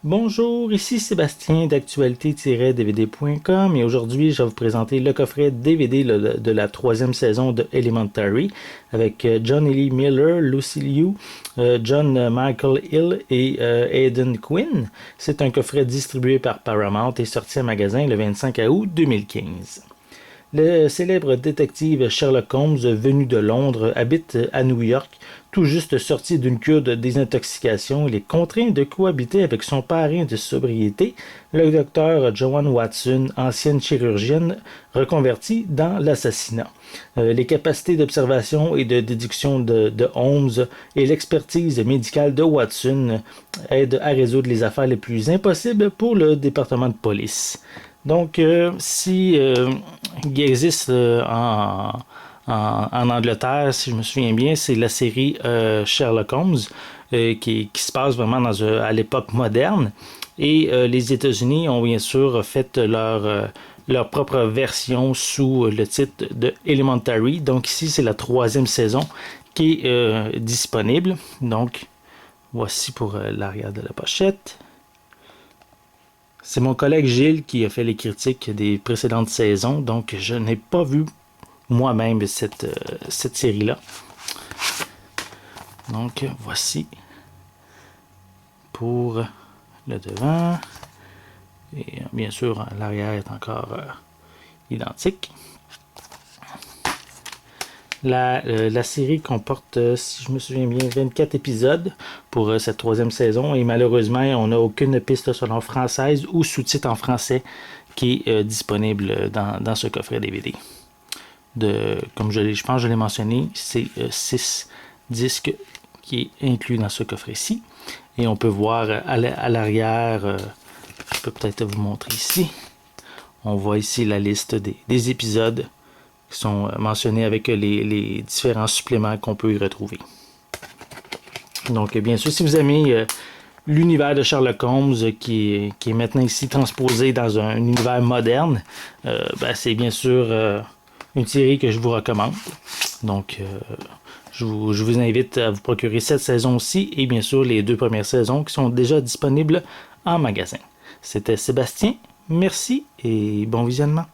Bonjour, ici Sébastien d'actualité-dvd.com et aujourd'hui je vais vous présenter le coffret DVD de la troisième saison de Elementary avec John Lee Miller, Lucy Liu, John Michael Hill et Aidan Quinn. C'est un coffret distribué par Paramount et sorti en magasin le 25 août 2015. Le célèbre détective Sherlock Holmes, venu de Londres, habite à New York. Tout juste sorti d'une cure de désintoxication, il est contraint de cohabiter avec son parrain de sobriété, le docteur Joanne Watson, ancienne chirurgienne reconvertie dans l'assassinat. Les capacités d'observation et de déduction de Holmes et l'expertise médicale de Watson aident à résoudre les affaires les plus impossibles pour le département de police. Donc, si il existe en Angleterre, si je me souviens bien, c'est la série Sherlock Holmes qui se passe vraiment à l'époque moderne. Et les États-Unis ont bien sûr fait leur propre version sous le titre de Elementary. Donc ici, c'est la troisième saison qui est disponible. Donc, voici pour l'arrière de la pochette. C'est mon collègue Gilles qui a fait les critiques des précédentes saisons, donc je n'ai pas vu moi-même cette série-là. Donc voici pour le devant. Et bien sûr, l'arrière est encore identique. La série comporte, si je me souviens bien, 24 épisodes pour cette troisième saison et malheureusement, on n'a aucune piste sonore française ou sous-titre en français qui est disponible dans ce coffret DVD. Comme je pense que je l'ai mentionné, c'est 6 disques qui est inclus dans ce coffret-ci. Et on peut voir à l'arrière, je peux peut-être vous montrer ici, on voit ici la liste des épisodes qui sont mentionnés avec les différents suppléments qu'on peut y retrouver. Donc, bien sûr, si vous aimez l'univers de Sherlock Holmes qui est maintenant ici transposé dans un univers moderne, c'est bien sûr une série que je vous recommande. Donc, je vous invite à vous procurer cette saison-ci et bien sûr les 2 premières saisons qui sont déjà disponibles en magasin. C'était Sébastien, merci et bon visionnement.